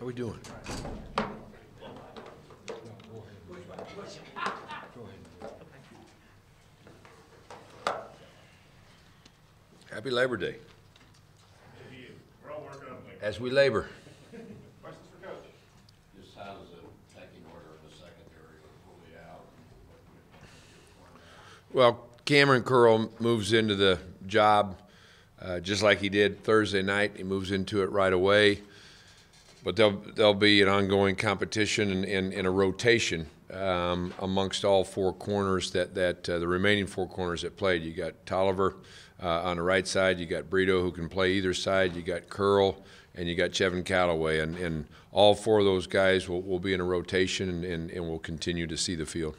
How we doing? Happy Labor Day. We're all working on things. As we labor. Questions for Coach? Just how does the pecking order of the secondary fully out? Well, Cameron Curl moves into the job just like he did Thursday night. He moves into it right away. But there'll be an ongoing competition and a rotation amongst all four corners that the remaining four corners that played. You got Tolliver on the right side. You got Brito, who can play either side. You got Curl, and you got Chevin Callaway. And all four of those guys will be in a rotation and will continue to see the field.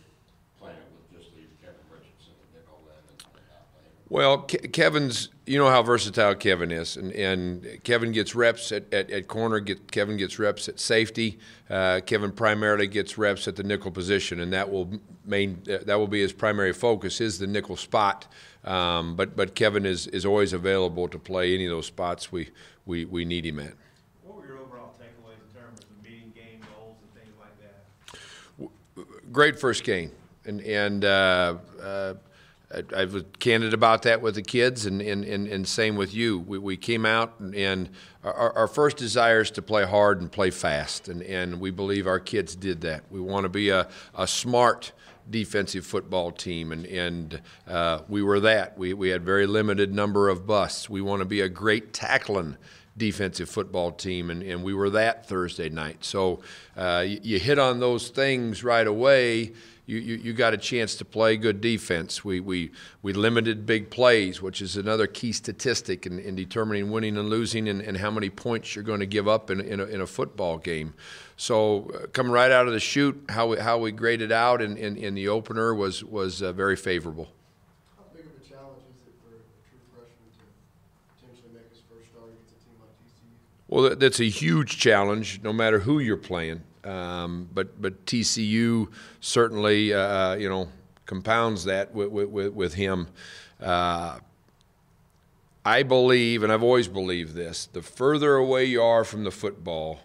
Playing with just leave Kevin Richardson and nickel then and not playing. Well, Kevin's, you know how versatile Kevin is, and Kevin gets reps at corner. Kevin gets reps at safety. Kevin primarily gets reps at the nickel position, and that will be his primary focus, is the nickel spot. But Kevin is always available to play any of those spots we need him at. What were your overall takeaways in terms of meeting game goals and things like that? Great first game, and I was candid about that with the kids, and same with you. We came out, and our first desire is to play hard and play fast, and we believe our kids did that. We want to be a smart defensive football team, and we were that. We had very limited number of busts. We want to be a great tackling defensive football team, and we were that Thursday night. So you hit on those things right away. You got a chance to play good defense. We limited big plays, which is another key statistic in determining winning and losing, and how many points you're going to give up in a football game. So coming right out of the chute, how we graded out in the opener was very favorable. How big of a challenge is it for a true freshman to potentially make his first start against a team like TCU? Well, that's a huge challenge, no matter who you're playing. But TCU certainly, compounds that with him. I believe, and I've always believed this, the further away you are from the football,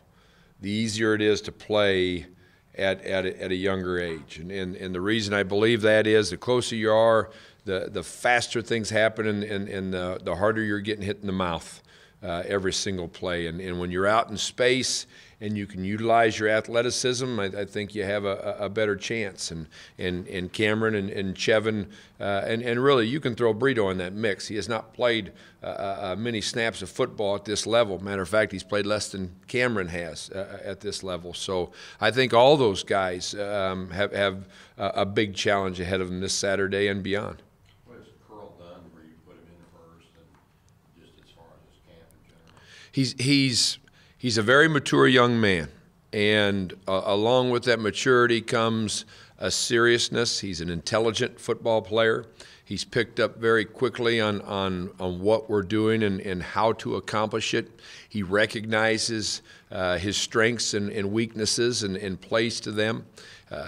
the easier it is to play at a younger age. And the reason I believe that is the closer you are, the faster things happen, and the harder you're getting hit in the mouth every single play. And when you're out in space and you can utilize your athleticism, I think you have a better chance. And Cameron and Chevin, and really you can throw Brito in that mix. He has not played many snaps of football at this level. Matter of fact, he's played less than Cameron has at this level. So I think all those guys have a big challenge ahead of them this Saturday and beyond. What has Curl done where you put him in first, and just as far as his camp in general? He's a very mature young man, and along with that maturity comes a seriousness. He's an intelligent football player. He's picked up very quickly on what we're doing and how to accomplish it. He recognizes his strengths and weaknesses and plays to them.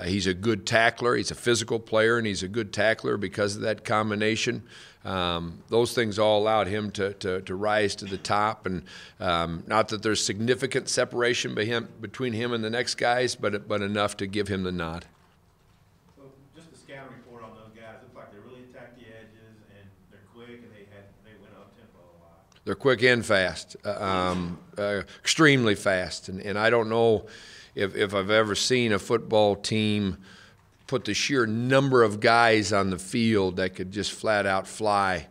He's a good tackler. He's a physical player, and he's a good tackler because of that combination. Those things all allowed him to rise to the top, and not that there's significant separation between him and the next guys, but enough to give him the nod. So just the scouting report on those guys, looks like they really attack the edges, and they're quick, and they went up tempo a lot. They're quick and fast, extremely fast, and I don't know if I've ever seen a football team put the sheer number of guys on the field that could just flat out fly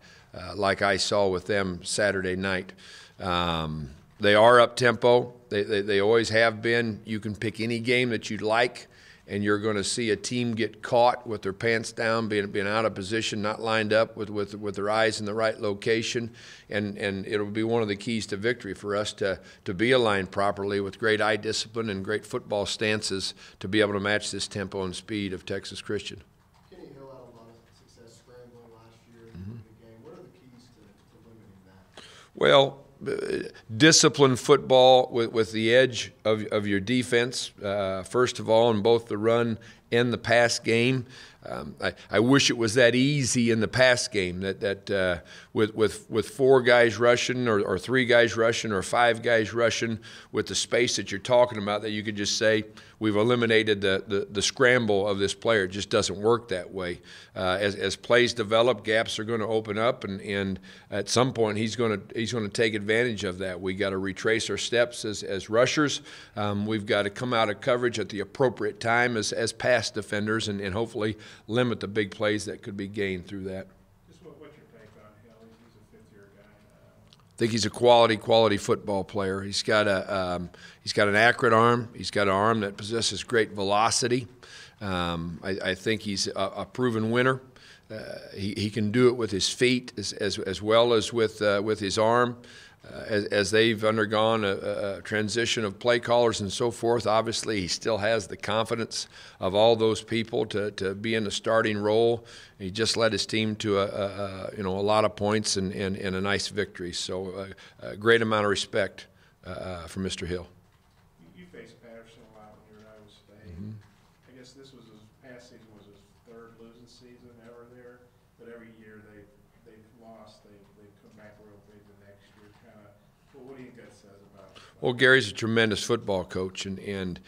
like I saw with them Saturday night. They are up tempo. They always have been. You can pick any game that you'd like, and you're going to see a team get caught with their pants down, being out of position, not lined up with their eyes in the right location, and it'll be one of the keys to victory for us to be aligned properly with great eye discipline and great football stances to be able to match this tempo and speed of Texas Christian. Kenny Hill had a lot of success scrambling last year in the game. What are the keys to limiting that? Well, disciplined football with the edge of your defense, first of all, in both the run and the pass game. I wish it was that easy in the pass game that with 4 guys rushing or 3 guys rushing or 5 guys rushing with the space that you're talking about, that you could just say we've eliminated the scramble of this player. It just doesn't work that way. As plays develop, gaps are going to open up, and at some point he's going to take advantage of that. We got to retrace our steps as rushers. We've got to come out of coverage at the appropriate time as pass defenders, and hopefully limit the big plays that could be gained through that. Just what's your take on Hill? He's a fifth-year guy. I think he's a quality football player. He's got an accurate arm. He's got an arm that possesses great velocity. I think he's a proven winner. He can do it with his feet as well as with his arm. As they've undergone a transition of play callers and so forth, obviously he still has the confidence of all those people to be in the starting role. He just led his team to a lot of points and a nice victory. So a great amount of respect for Mr. Hill. You faced Patterson a lot when you were at Iowa State. Mm-hmm. I guess this was his past season was his 3rd losing season ever there, but every year they've lost. They've come back real big the next year. What do you think that says about it? Well, Gary's a tremendous football coach, and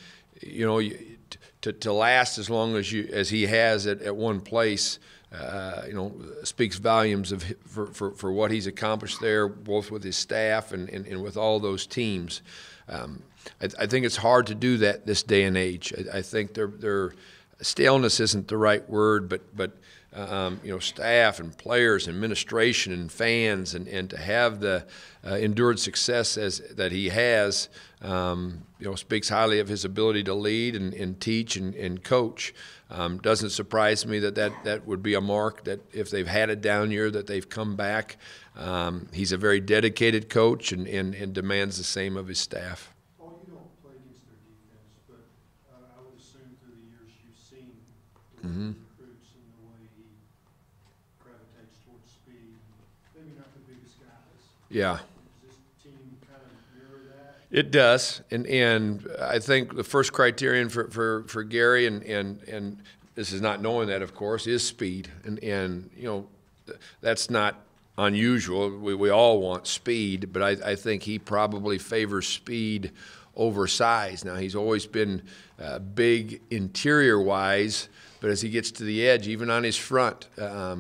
you know, to last as long as he has at one place, speaks volumes for what he's accomplished there, both with his staff and with all those teams. I think it's hard to do that this day and age. I think their staleness isn't the right word, but staff and players, administration and fans, and to have the endured success that he has, speaks highly of his ability to lead and teach and coach. Doesn't surprise me that would be a mark that if they've had a down year that they've come back. He's a very dedicated coach and demands the same of his staff. Paul, you don't play against their defense, but I would assume through the years you've seen Mm-hmm. recruits and the way he gravitates towards speed. Maybe not the biggest guys. Yeah. Does this team kind of mirror that? It does, and I think the first criterion for Gary, and this is not knowing that, of course, is speed, and that's not unusual. We all want speed, but I think he probably favors speed over size. Now, he's always been big interior-wise, but as he gets to the edge, even on his front,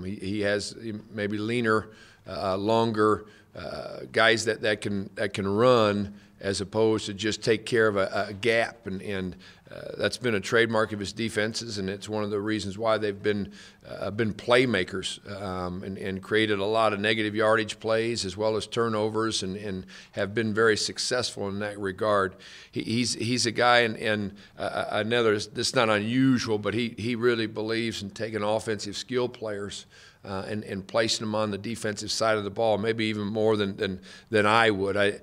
he has maybe leaner, longer guys that can run, as opposed to just take care of a gap, and that's been a trademark of his defenses, and it's one of the reasons why they've been playmakers and created a lot of negative yardage plays as well as turnovers, and have been very successful in that regard. He's a guy, and another, this is not unusual, but he really believes in taking offensive skill players and placing them on the defensive side of the ball, maybe even more than I would.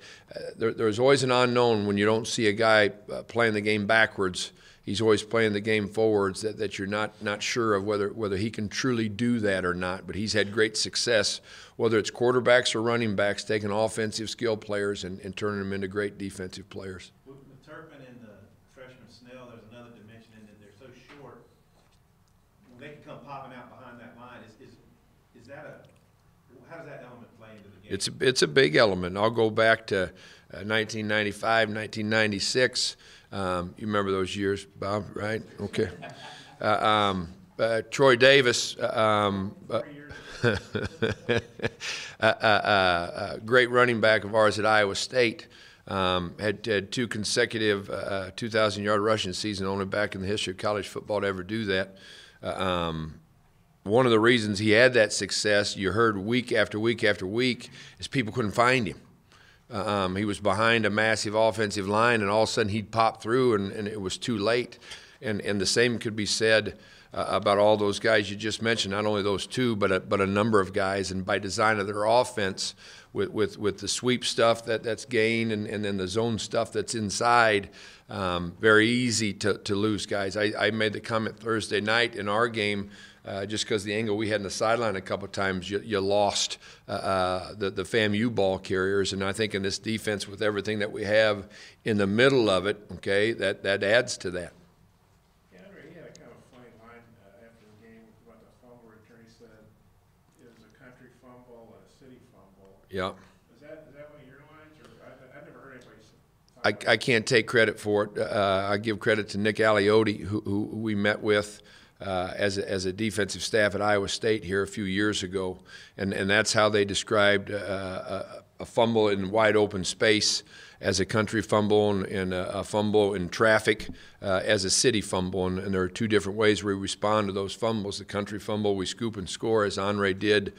There's always an unknown when you don't see a guy playing the game backwards. He's always playing the game forwards, that you're not sure of whether he can truly do that or not. But he's had great success, whether it's quarterbacks or running backs, taking offensive skill players and turning them into great defensive players. With Turpin and the freshman Snell, there's another dimension in that they're so short. They can come popping out behind that line. How does that element play into the game? It's a big element. I'll go back to 1995, 1996. You remember those years, Bob, right? Okay. Troy Davis, great running back of ours at Iowa State, had 2 consecutive 2,000-yard rushing seasons, only back in the history of college football to ever do that. One of the reasons he had that success, you heard week after week after week, is people couldn't find him. He was behind a massive offensive line, and all of a sudden he'd pop through, and it was too late. And the same could be said about all those guys you just mentioned, not only those 2, but a number of guys. And by design of their offense, with the sweep stuff that's gained and then the zone stuff that's inside, very easy to lose guys. I made the comment Thursday night in our game, just because the angle we had in the sideline a couple of times, you lost the FAMU ball carriers. And I think in this defense, with everything that we have in the middle of it, okay, that adds to that. Yeah, Andre, he had a kind of Yeah. Is that one of your lines, or I've never heard anybody say? I can't take credit for it. I give credit to Nick Aliotti, who we met with as a defensive staff at Iowa State here a few years ago, and that's how they described a fumble in wide open space as a country fumble and a fumble in traffic as a city fumble. And there are two different ways we respond to those fumbles. The country fumble, we scoop and score, as Andre did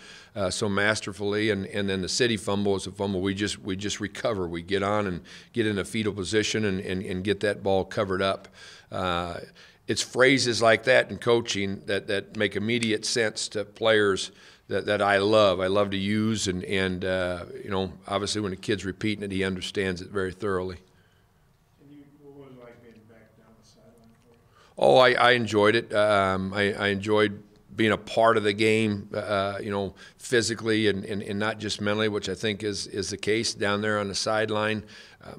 so masterfully, and then the city fumble is a fumble we just recover. We get on and get in a fetal position and get that ball covered up. It's phrases like that in coaching that make immediate sense to players that I love. I love to use, and you know, obviously when a kid's repeating it, he understands it very thoroughly. And what was it like being back down the sideline for you? Oh, I enjoyed it. I enjoyed being a part of the game, you know, physically and not just mentally, which I think is the case down there on the sideline.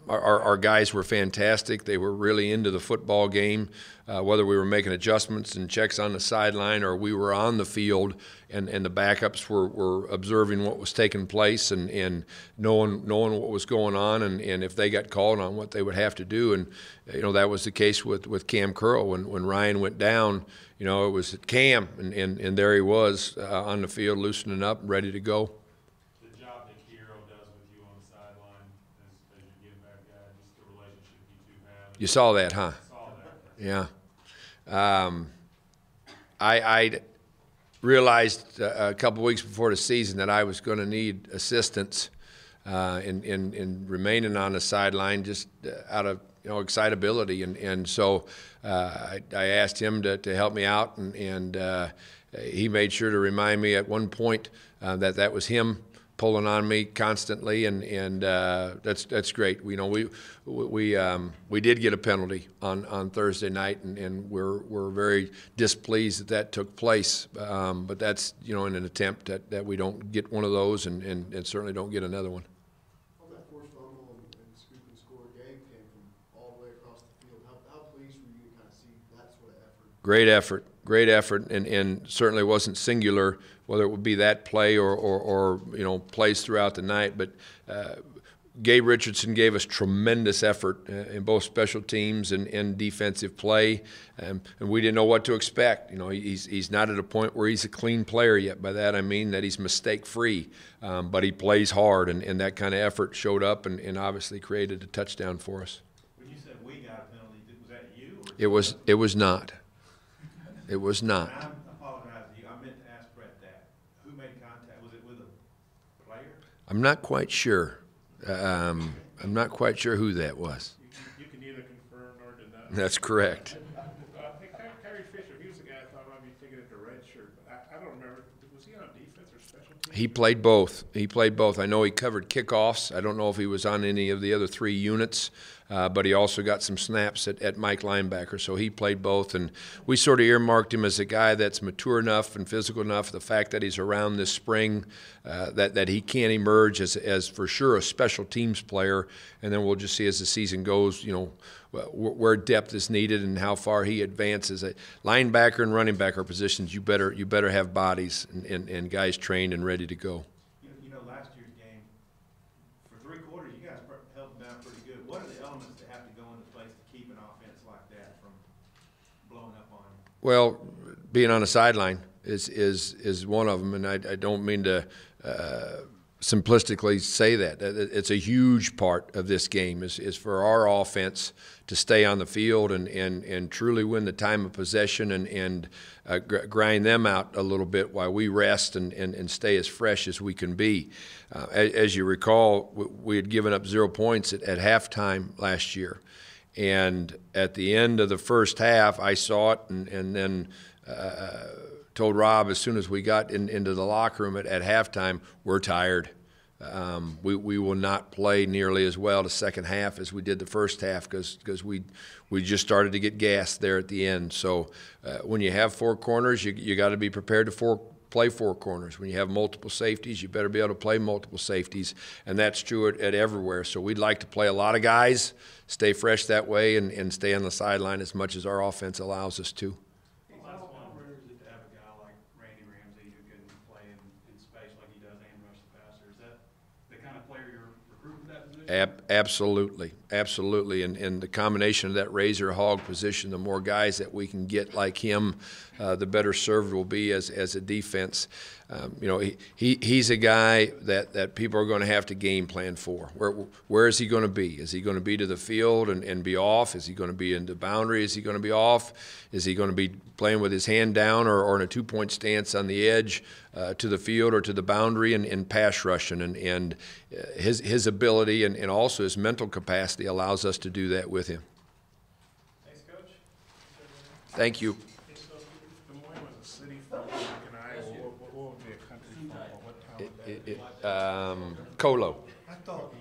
Our guys were fantastic. They were really into the football game, whether we were making adjustments and checks on the sideline or we were on the field, and the backups were observing what was taking place and knowing what was going on, and if they got called on, what they would have to do. And you know, that was the case with Cam Curl. When Ryan went down, you know, it was Cam, and there he was on the field, loosening up, ready to go. The job that Kiro does with you on the sideline as you get back guy, just the relationship you two have. You saw that, huh? Saw that. Yeah. I realized a couple weeks before the season that I was going to need assistance in remaining on the sideline, just out of excitability, and so I asked him to help me out, and he made sure to remind me at one point that was him pulling on me constantly, and that's great. We did get a penalty on Thursday night, and we're very displeased that took place. But that's in an attempt that we don't get one of those, and certainly don't get another one. On that forced fumble and scoop and score, Gabe came from all the way across the field. How pleased were you to kind of see that sort of effort? Great effort, and certainly wasn't singular, whether it would be that play or plays throughout the night. But Gabe Richardson gave us tremendous effort in both special teams and defensive play, and we didn't know what to expect. He's not at a point where he's a clean player yet. By that I mean that he's mistake-free, but he plays hard, and that kind of effort showed up and obviously created a touchdown for us. When you said we got a penalty, was that you? Or It was not. It was not. I apologize to you. I meant to ask Brett that. Who made contact? Was it with a player? I'm not quite sure. I'm not quite sure who that was. You can neither confirm nor deny. That's correct. Hey, Kyrie Fisher, he was the guy I thought might be taking it to red shirt, but I don't remember. Was he on defense or special teams? He played both. I know he covered kickoffs. I don't know if he was on any of the other three units, but he also got some snaps at Mike linebacker, so he played both. And we sort of earmarked him as a guy that's mature enough and physical enough, the fact that he's around this spring, that he can emerge as for sure a special teams player. And then we'll just see as the season goes, where depth is needed and how far he advances. Linebacker and running back are positions you better have bodies and guys trained and ready to go. Last year's game, for 3 quarters, you guys held them down pretty good. What are the elements that have to go into place to keep an offense like that from blowing up on you? Well, being on the sideline is one of them, and I don't mean to simplistically say that. It's a huge part of this game is for our offense to stay on the field and truly win the time of possession and grind them out a little bit while we rest and stay as fresh as we can be. As you recall, we had given up 0 points at halftime last year. And at the end of the first half, I saw it and then told Rob as soon as we got into the locker room at halftime, we're tired. We will not play nearly as well the second half as we did the first half because we just started to get gassed there at the end. So when you have 4 corners, you got to be prepared to play 4 corners. When you have multiple safeties, you better be able to play multiple safeties, and that's true at everywhere. So we'd like to play a lot of guys, stay fresh that way, and stay on the sideline as much as our offense allows us to. How rare is it to have a guy like Randy Ramsey who can play in space like he does and rush the passer? Is that Absolutely, absolutely, and the combination of that razor hog position, the more guys that we can get like him, the better served we'll be as a defense. You know, he's a guy that people are going to have to game plan for. Where is he going to be? Is he going to be to the field and be off? Is he going to be in the boundary? Is he going to be off? Is he going to be playing with his hand down or in a two-point stance on the edge to the field or to the boundary and pass rushing? And his ability and also his mental capacity allows us to do that with him. Thanks, Coach. Thank you. Hey, so if Des Moines was a city football like in Iowa, what would be a country football? What town would that be? Colo. I thought